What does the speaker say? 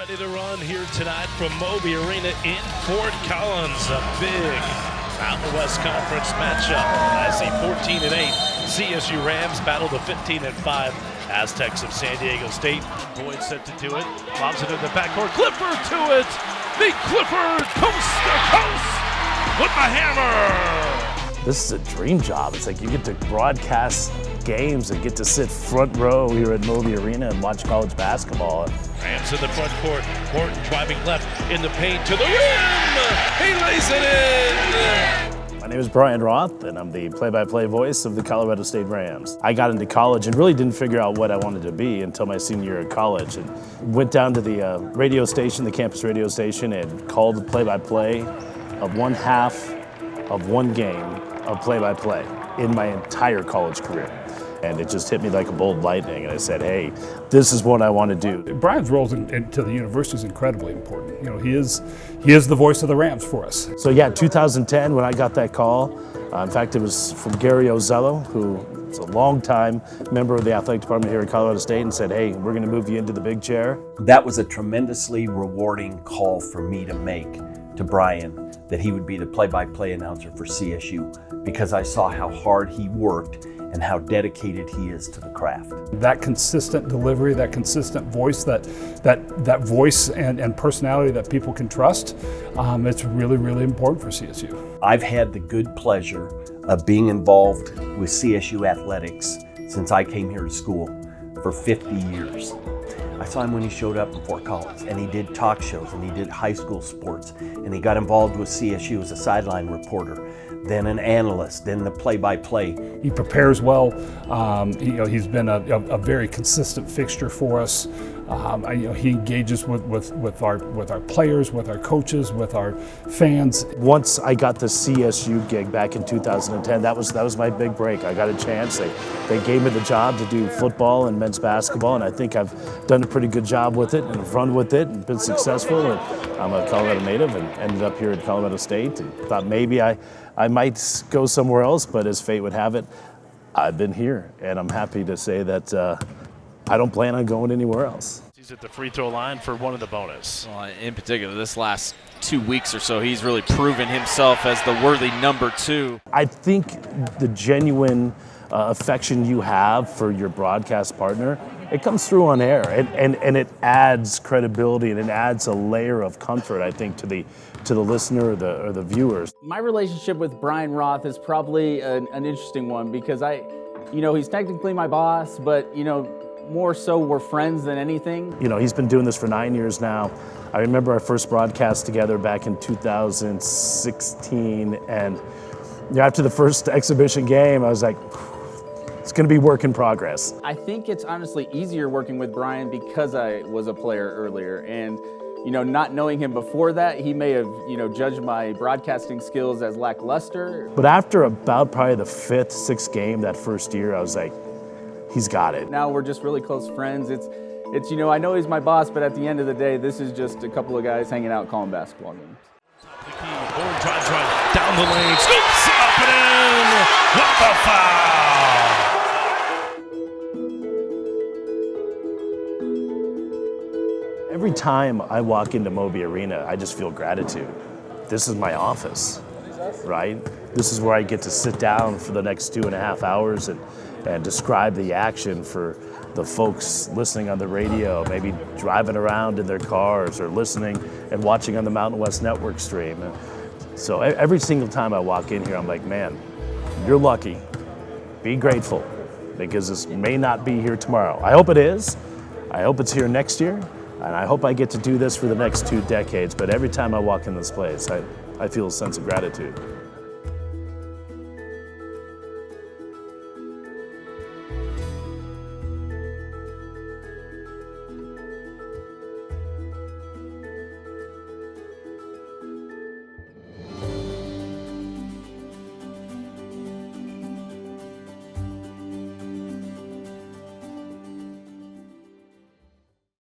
ready to run here tonight from Moby Arena in Fort Collins. A big Mountain West Conference matchup. I see 14-8. CSU Rams battle the 15-5 Aztecs of San Diego State. Boyd set to do it. Lobs it in the backcourt. Clifford to it. The Clifford coast to coast with the hammer. This is a dream job. It's like you get to broadcast games and get to sit front row here at Moby Arena and watch college basketball. Rams in the front court. Horton driving left in the paint to the rim. He lays it in. My name is Brian Roth, and I'm the play-by-play voice of the Colorado State Rams. I got into college and really didn't figure out what I wanted to be until my senior year of college, and went down to the radio station, the campus radio station, and called the play-by-play of one half of one game of play-by-play in my entire college career. And it just hit me like a bolt of lightning, and I said, hey, this is what I want to do. Brian's role into the university is incredibly important. You know, he is the voice of the Rams for us. So yeah, 2010, when I got that call, in fact, it was from Gary Ozello, who is a longtime member of the athletic department here at Colorado State, and said, hey, we're going to move you into the big chair. That was a tremendously rewarding call for me to make to Brian, that he would be the play-by-play announcer for CSU, because I saw how hard he worked and how dedicated he is to the craft. That consistent delivery, that consistent voice, that voice and personality that people can trust, it's really, really important for CSU. I've had the good pleasure of being involved with CSU athletics since I came here to school for 50 years. I saw him when he showed up in Fort Collins, and he did talk shows, and he did high school sports, and he got involved with CSU as a sideline reporter, then an analyst, then the play-by-play. He prepares well. He's been a very consistent fixture for us. He engages with our players, with our coaches, with our fans. Once I got the CSU gig back in 2010, that was my big break. I got a chance. They gave me the job to do football and men's basketball, and I think I've done a pretty good job with it and run with it and been successful. And I'm a Colorado native and ended up here at Colorado State and thought maybe I might go somewhere else, but as fate would have it, I've been here, and I'm happy to say that I don't plan on going anywhere else. He's at the free throw line for one of the bonus. Well, in particular, this last 2 weeks or so, he's really proven himself as the worthy number 2. I think the genuine affection you have for your broadcast partner, it comes through on air, and it adds credibility, and it adds a layer of comfort, I think, to the listener or the viewers. My relationship with Brian Roth is probably an interesting one, because he's technically my boss, but more so we're friends than anything. He's been doing this for 9 years now. I remember our first broadcast together back in 2016, and after the first exhibition game, I was like, it's going to be work in progress. I think it's honestly easier working with Brian because I was a player earlier, and not knowing him before that, he may have judged my broadcasting skills as lackluster. But after about probably the 5th, 6th game that first year, I was like, he's got it. Now we're just really close friends. It's I know he's my boss, but at the end of the day, this is just a couple of guys hanging out calling basketball games. Horton drives right down the lane, scoops up and in with the foul. Every time I walk into Moby Arena, I just feel gratitude. This is my office, right? This is where I get to sit down for the next 2.5 hours and describe the action for the folks listening on the radio, maybe driving around in their cars or listening and watching on the Mountain West Network stream. So every single time I walk in here, I'm like, man, you're lucky. Be grateful, because this may not be here tomorrow. I hope it is. I hope it's here next year. And I hope I get to do this for the next 2 decades. But every time I walk in this place, I feel a sense of gratitude.